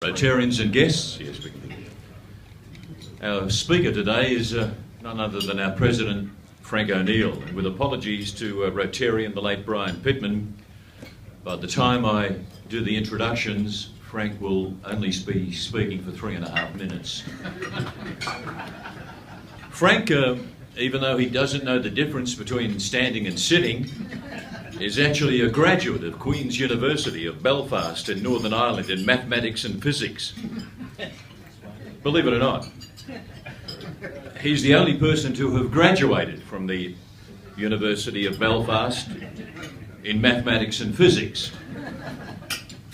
Rotarians and guests, yes, we can. Our speaker today is none other than our President, Frank O'Neill, and with apologies to Rotarian, the late Brian Pittman, by the time I do the introductions, Frank will only be speaking for 3.5 minutes. Frank, even though he doesn't know the difference between standing and sitting, is actually a graduate of Queens University of Belfast in Northern Ireland in mathematics and physics. Believe it or not, he's the only person to have graduated from the University of Belfast in mathematics and physics.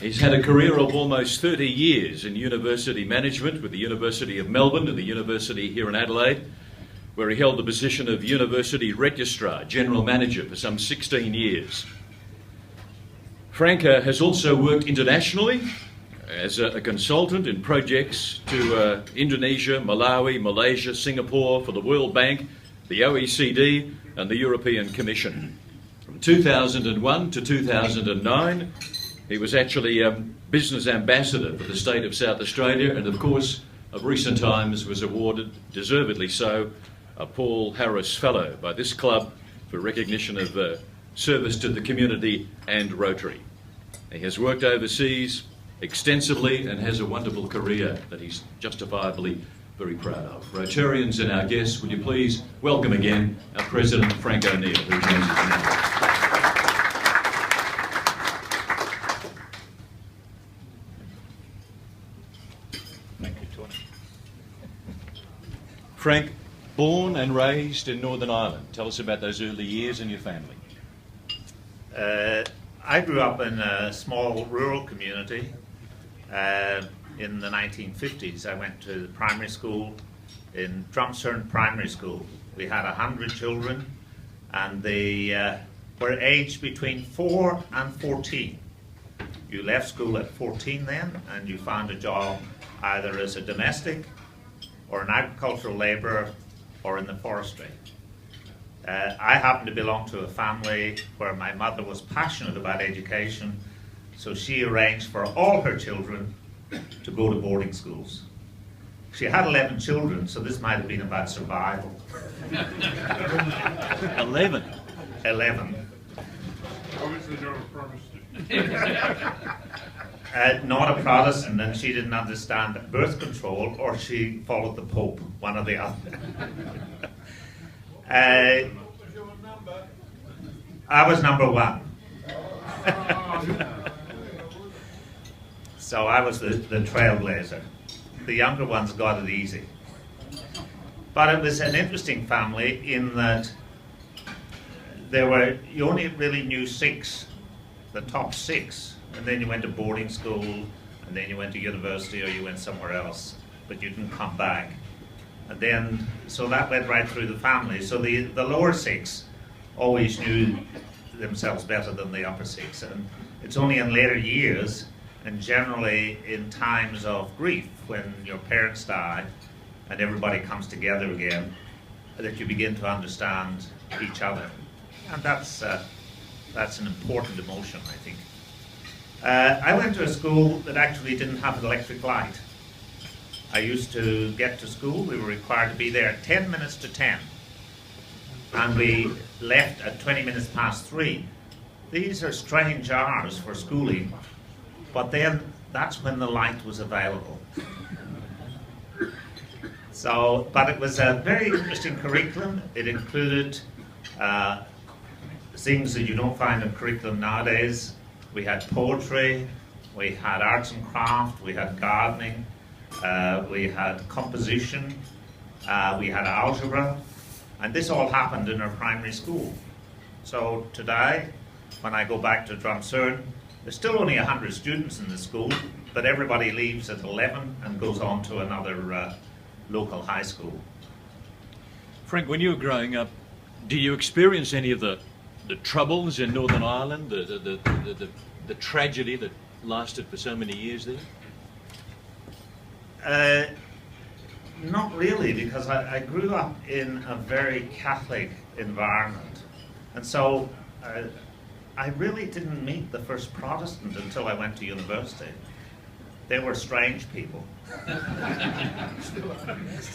He's had a career of almost 30 years in university management with the University of Melbourne and the University here in Adelaide, where he held the position of University Registrar, General Manager for some 16 years. Frank has also worked internationally as a consultant in projects to Indonesia, Malawi, Malaysia, Singapore for the World Bank, the OECD and the European Commission. From 2001 to 2009, he was actually Business Ambassador for the state of South Australia, and of course, of recent times was awarded, deservedly so, a Paul Harris Fellow by this club for recognition of service to the community and Rotary. He has worked overseas extensively and has a wonderful career that he's justifiably very proud of. Rotarians and our guests, would you please welcome again our President, Frank O'Neill, who joins us now. Thank you, Tony. Frank, born and raised in Northern Ireland. Tell us about those early years and your family. I grew up in a small rural community. In the 1950s, I went to the primary school in Drumcerne Primary School. We had 100 children, and they were aged between 4 and 14. You left school at 14 then, and you found a job either as a domestic or an agricultural labourer or in the forestry. I happen to belong to a family where my mother was passionate about education, so she arranged for all her children to go to boarding schools. She had 11 children, so this might have been about survival. 11? 11. Obviously not a Protestant. Not a Protestant, and she didn't understand birth control, or she followed the Pope, one or the other. I was number 1. So I was the trailblazer. The younger ones got it easy. But it was an interesting family in that you only really knew 6, the top 6, and then you went to boarding school, and then you went to university or you went somewhere else, but you didn't come back. And then, so that went right through the family. So the lower 6 always knew themselves better than the upper 6. And it's only in later years, and generally in times of grief, when your parents die and everybody comes together again, that you begin to understand each other. And that's an important emotion, I think. I went to a school that actually didn't have an electric light. I used to get to school, we were required to be there at 10 minutes to 10, and we left at 20 minutes past 3. These are strange hours for schooling, but then that's when the light was available. So, but it was a very interesting curriculum. It included things that you don't find in curriculum nowadays. We had poetry, we had arts and craft, we had gardening, we had composition, we had algebra, and this all happened in our primary school. So today, when I go back to Drumcerne, there's still only 100 students in the school, but everybody leaves at 11 and goes on to another local high school. Frank, when you were growing up, do you experience any of the troubles in Northern Ireland, the tragedy that lasted for so many years there? Not really, because I grew up in a very Catholic environment, and so I really didn't meet the first Protestant until I went to university. they were strange people.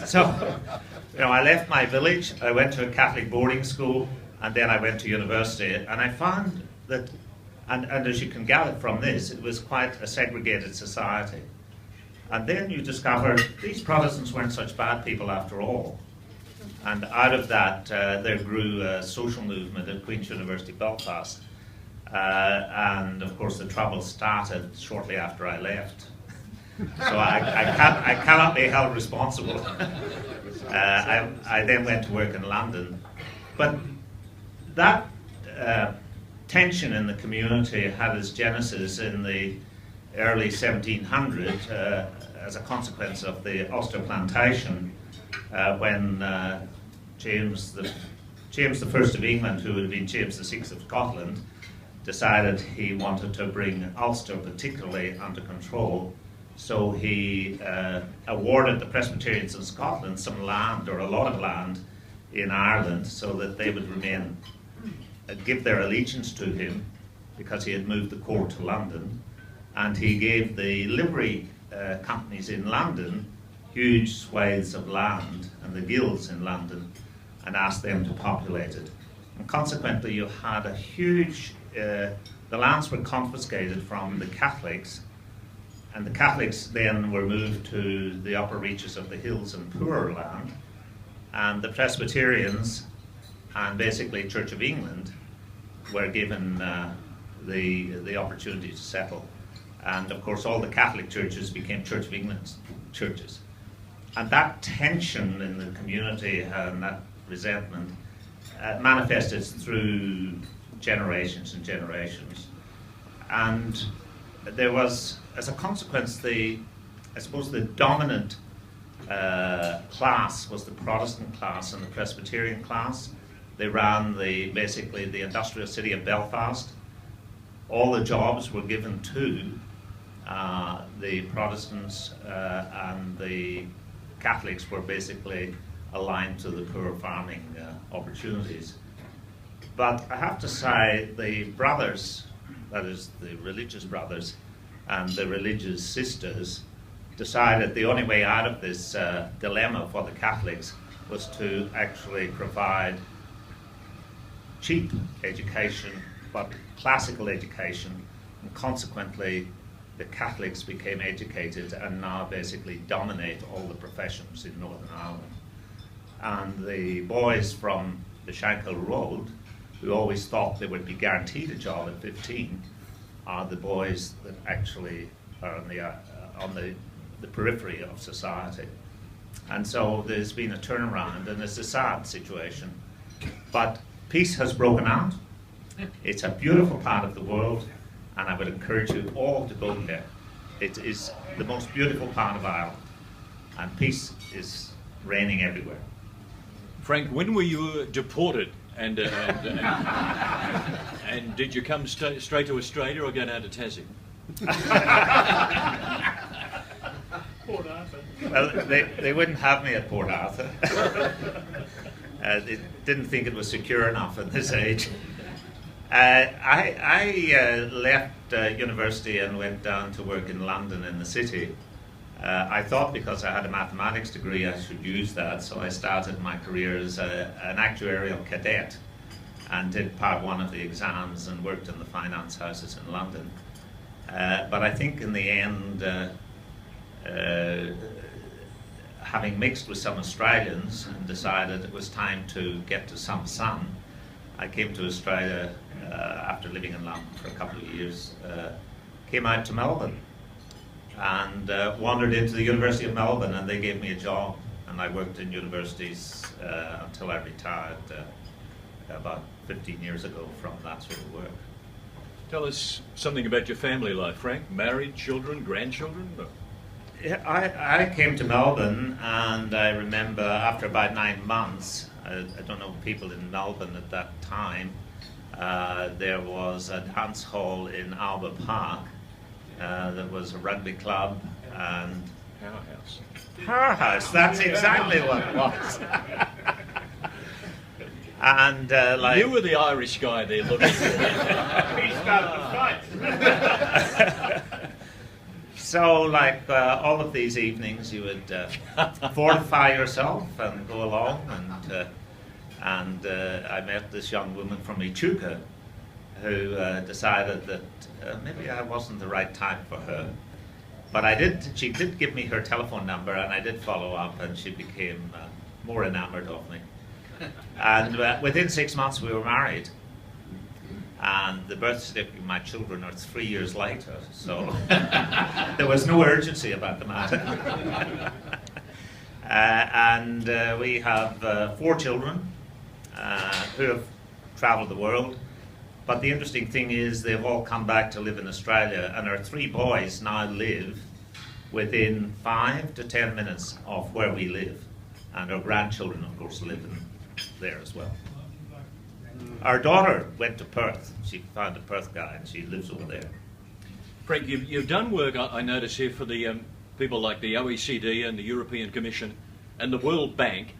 So, I left my village, I went to a Catholic boarding school, and then I went to university, and I found that, and as you can gather from this, it was quite a segregated society. And then you discover these Protestants weren't such bad people after all. And out of that, there grew a social movement at Queens University of Belfast. And of course, the trouble started shortly after I left. So I cannot be held responsible. I then went to work in London. But that tension in the community had its genesis in the early 1700s as a consequence of the Ulster plantation, when James I of England, who had been James VI of Scotland, decided he wanted to bring Ulster particularly under control. So he awarded the Presbyterians in Scotland some land, or a lot of land, in Ireland, so that they would remain, give their allegiance to him, because he had moved the court to London. And he gave the livery companies in London huge swathes of land, and the guilds in London, and asked them to populate it. And consequently, you had a huge, the lands were confiscated from the Catholics, and the Catholics then were moved to the upper reaches of the hills and poorer land, and the Presbyterians and basically Church of England were given the opportunity to settle. And of course all the Catholic churches became Church of England churches. And that tension in the community and that resentment manifested through generations and generations. And there was, as a consequence, I suppose the dominant class was the Protestant class and the Presbyterian class. They ran basically the industrial city of Belfast. All the jobs were given to the Protestants, and the Catholics were basically aligned to the poor farming opportunities. But I have to say, the brothers, that is the religious brothers and the religious sisters, decided the only way out of this dilemma for the Catholics was to actually provide cheap education, but classical education, and consequently the Catholics became educated and now basically dominate all the professions in Northern Ireland. And the boys from the Shankill Road, who always thought they would be guaranteed a job at 15, are the boys that actually are on the periphery of society. And so there's been a turnaround, and it's a sad situation. But peace has broken out. It's a beautiful part of the world, and I would encourage you all to go there. It is the most beautiful part of Ireland, and peace is reigning everywhere. Frank, when were you deported, and did you come straight to Australia or go down to Tassie? Port Arthur. Well, they wouldn't have me at Port Arthur. They didn't think it was secure enough at this age. I left university and went down to work in London in the city. I thought because I had a mathematics degree I should use that, so I started my career as an actuarial cadet and did part one of the exams and worked in the finance houses in London. But I think in the end, having mixed with some Australians and decided it was time to get to some sun, I came to Australia after living in London for a couple of years, came out to Melbourne and wandered into the University of Melbourne, and they gave me a job, and I worked in universities until I retired about 15 years ago from that sort of work. Tell us something about your family life, Frank. Married, children, grandchildren? Yeah, I came to Melbourne, and I remember after about 9 months, I don't know people in Melbourne at that time, there was a dance hall in Albert Park. There was a rugby club and Powerhouse. Powerhouse, that's exactly what it was. And like You were the Irish guy there looking for He started the fight. So, like all of these evenings, you would fortify yourself and go along, and I met this young woman from Echuca who decided that maybe I wasn't the right time for her. But she did give me her telephone number, and I did follow up, and she became more enamored of me. And within 6 months, we were married. And the birth certificate of my children are 3 years later, so there was no urgency about the matter. And we have 4 children who have traveled the world. But the interesting thing is they've all come back to live in Australia, and our 3 boys now live within 5 to 10 minutes of where we live. And our grandchildren, of course, live there as well. Our daughter went to Perth. She found a Perth guy, and she lives over there. Frank, you've done work, I notice here, for the people like the OECD and the European Commission and the World Bank.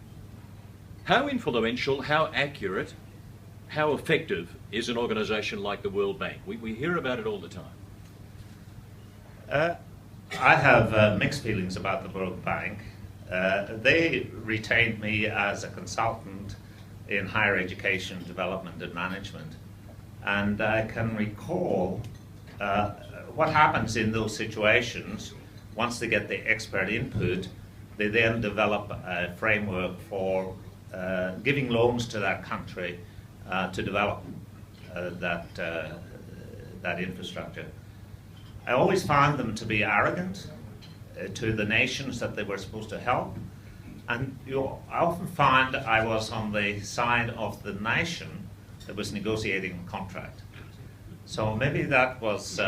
How influential, how accurate, how effective is an organisation like the World Bank? We hear about it all the time. I have mixed feelings about the World Bank. They retained me as a consultant in higher education development and management. And I can recall what happens in those situations. Once they get the expert input, they then develop a framework for giving loans to that country to develop that infrastructure. I always found them to be arrogant to the nations that they were supposed to help. And I often find I was on the side of the nation that was negotiating a contract. So maybe that was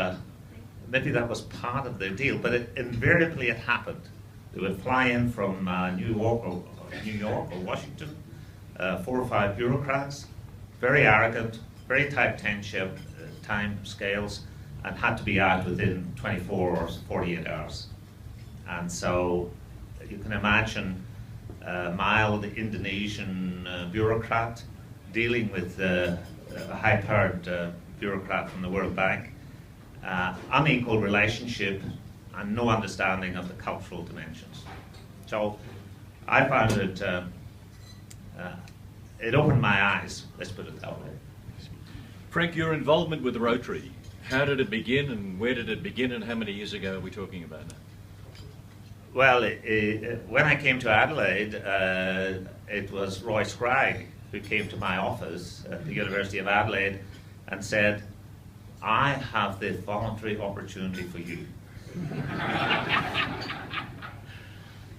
part of the deal, but invariably it happened. They would fly in from New York or Washington, 4 or 5 bureaucrats, very arrogant, very tight time scales, and had to be out within 24 or 48 hours. And so you can imagine a mild Indonesian bureaucrat dealing with a high-powered bureaucrat from the World Bank, unequal relationship and no understanding of the cultural dimensions. So I found it opened my eyes, let's put it that way. Frank, your involvement with Rotary, how did it begin and where did it begin and how many years ago are we talking about now? Well, when I came to Adelaide, it was Roy Scragg who came to my office at the University of Adelaide and said, I have this voluntary opportunity for you.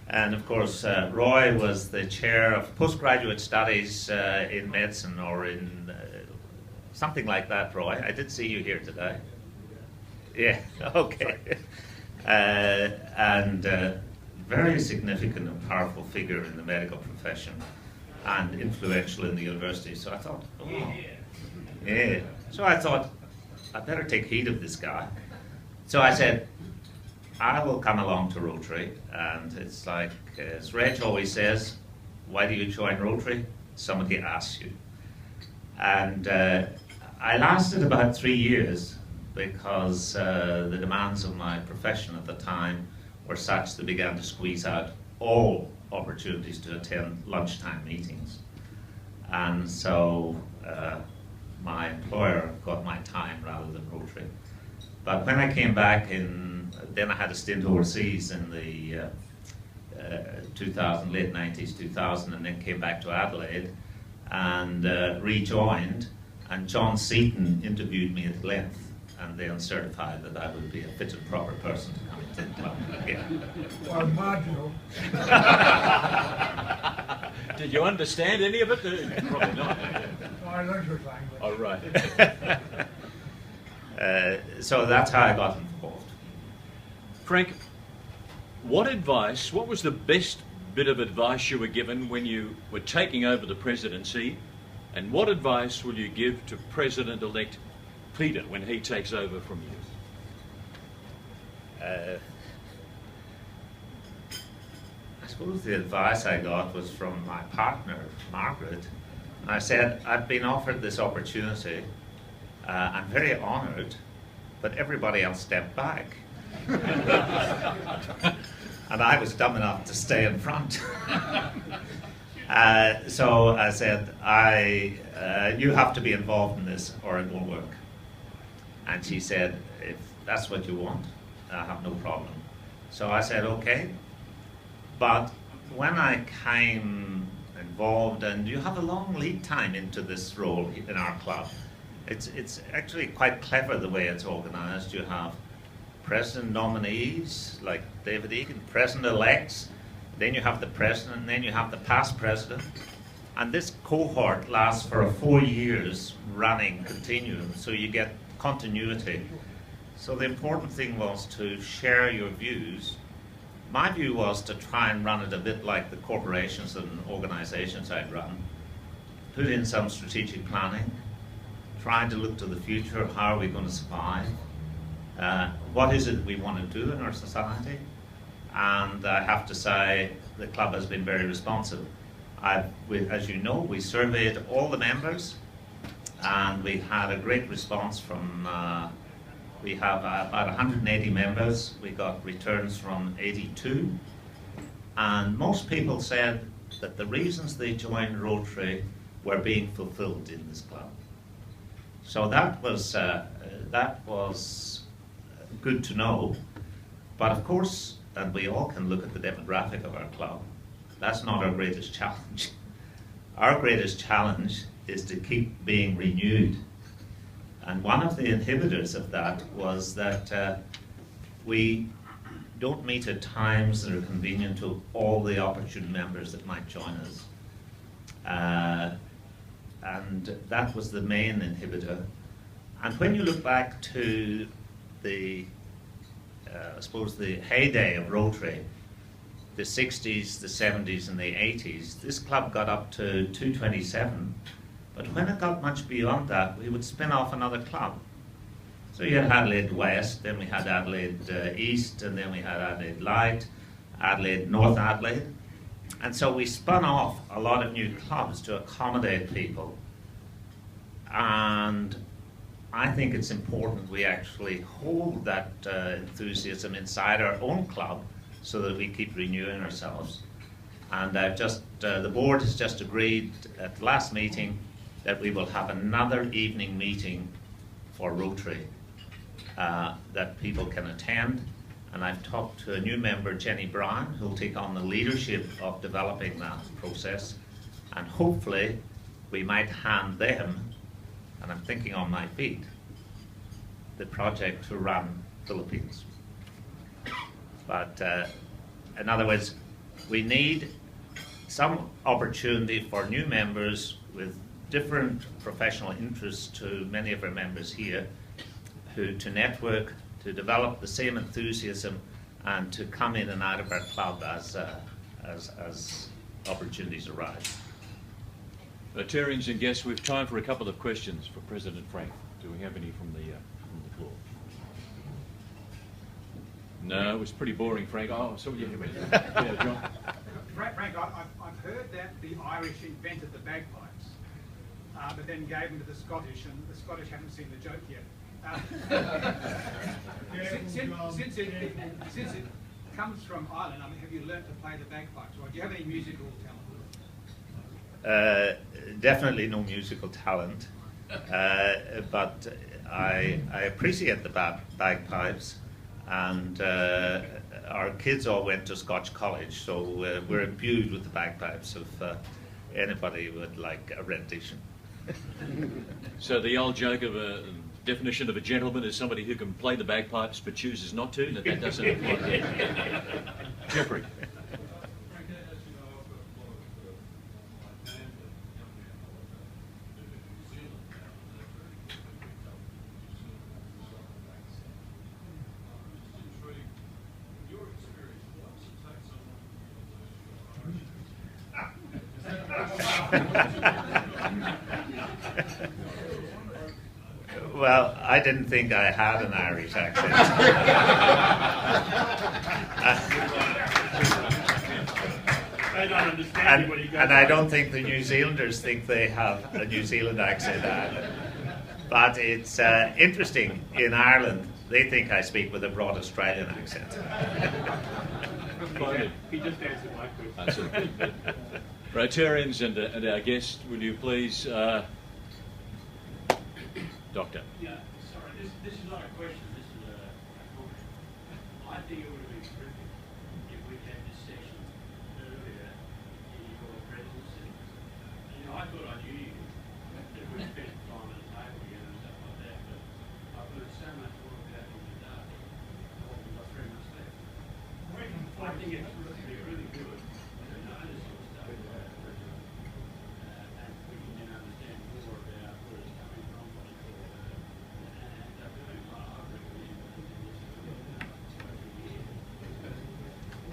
And of course, Roy was the chair of postgraduate studies in medicine or in something like that, Roy. I did see you here today. Yeah, okay. And very significant and powerful figure in the medical profession and influential in the university. So I thought, oh, yeah. So I thought, I better take heed of this guy. So I said, I will come along to Rotary. And it's like, as Reg always says, why do you join Rotary? Somebody asks you. And I lasted about 3 years because the demands of my profession at the time were such they began to squeeze out all opportunities to attend lunchtime meetings. And so my employer got my time rather than Rotary. But when I came back then I had a stint overseas in the 2000, late 90s, 2000, and then came back to Adelaide and rejoined, and John Seaton interviewed me at length and then certified that I would be a fit and proper person to come into the club again. Well, marginal. Did you understand any of it? Probably not. I learned your language. Oh, right. So that's how I got involved. Frank, what was the best bit of advice you were given when you were taking over the presidency, and what advice will you give to President-elect Peter when he takes over from you? I suppose the advice I got was from my partner, Margaret. I said, I've been offered this opportunity. I'm very honoured, but everybody else stepped back. And I was dumb enough to stay in front. So I said, you have to be involved in this or it won't work. And she said, if that's what you want, I have no problem. So I said, okay. But when I came involved, and you have a long lead time into this role in our club, it's actually quite clever the way it's organised. You have president nominees like David Egan, president-elects, then you have the president, and then you have the past president. And this cohort lasts for 4 years running continuum, so you get continuity. So the important thing was to share your views. My view was to try and run it a bit like the corporations and organisations I'd run. Put in some strategic planning, try to look to the future, how are we going to survive? What is it we want to do in our society? And I have to say the club has been very responsive. As you know, we surveyed all the members and we had a great response from, we have about 180 members. We got returns from 82. And most people said that the reasons they joined Rotary were being fulfilled in this club. So that was good to know. But of course, and we all can look at the demographic of our club, that's not our greatest challenge. Our greatest challenge is to keep being renewed. And one of the inhibitors of that was that we don't meet at times that are convenient to all the opportune members that might join us. And that was the main inhibitor. And when you look back to the, I suppose, the heyday of Rotary, the 60s, the 70s and the 80s, this club got up to 227. But when it got much beyond that, we would spin off another club. So you had Adelaide West, then we had Adelaide East, and then we had Adelaide Light, Adelaide North Adelaide. And so we spun off a lot of new clubs to accommodate people. And I think it's important we actually hold that enthusiasm inside our own club so that we keep renewing ourselves. And I've just, the board has just agreed at the last meeting that we will have another evening meeting for Rotary that people can attend. And I've talked to a new member, Jenny Brown, who'll take on the leadership of developing that process. And hopefully we might hand them, and I'm thinking on my feet, the project to run Philippines. But in other words, we need some opportunity for new members with different professional interests to many of our members here, who to network, to develop the same enthusiasm, and to come in and out of our club as opportunities arise. Rotarians and guests, we have time for a couple of questions for President Frank. Do we have any from the floor? No, it was pretty boring, Frank. Oh, so yeah, yeah, John. Frank, I've heard that the Irish invented the bagpipes, but then gave them to the Scottish, and the Scottish haven't seen the joke yet. Since it comes from Ireland, I mean, have you learnt to play the bagpipes, or do you have any musical talent? Definitely no musical talent, but I appreciate the bagpipes, and our kids all went to Scotch College, so we're imbued with the bagpipes if anybody would like a rendition. So the old joke of a definition of a gentleman is somebody who can play the bagpipes but chooses not to, that doesn't apply. Jeffrey. Well, I didn't think I had an Irish accent. I don't understand what you guys and I don't think the New Zealanders think they have a New Zealand accent either. But it's interesting, in Ireland, they think I speak with a broad Australian accent. He just answered my question. Rotarians and our guest, will you please, Doctor? Yeah, sorry, this is not a question, this is a comment. I think it would have been terrific if we'd had this session earlier in your presidency. You know, I thought I knew you, that we spent time at the table together and stuff like that, but I've learned so much more about you today. I've got 3 months left. I think it's really good to know this sort of stuff, and we can then understand more about where it's coming from, what it's all about, and doing.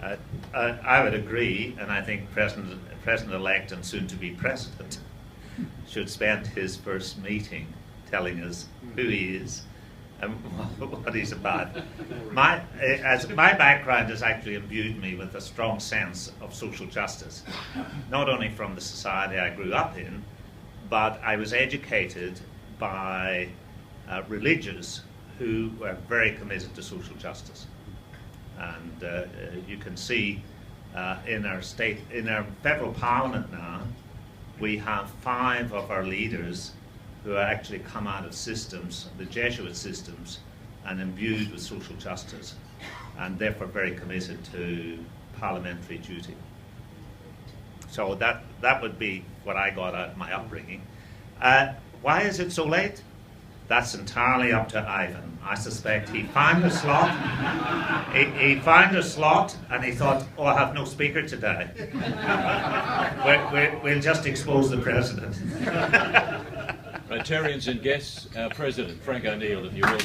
I recommend I would agree, and I think President-elect and soon-to-be President should spend his first meeting telling us who he is and what he's about. My background has actually imbued me with a strong sense of social justice, not only from the society I grew up in, but I was educated by religious who were very committed to social justice. And you can see in our federal parliament now, we have 5 of our leaders who are actually come out of systems, the Jesuit systems, and imbued with social justice, and therefore very committed to parliamentary duty. So that would be what I got out of my upbringing. Why is it so late? That's entirely up to Ivan. I suspect he found a slot. He found a slot, and he thought, "Oh, I have no speaker today. We'll just expose the president." Rotarians and guests, our President, Frank O'Neill, if you will.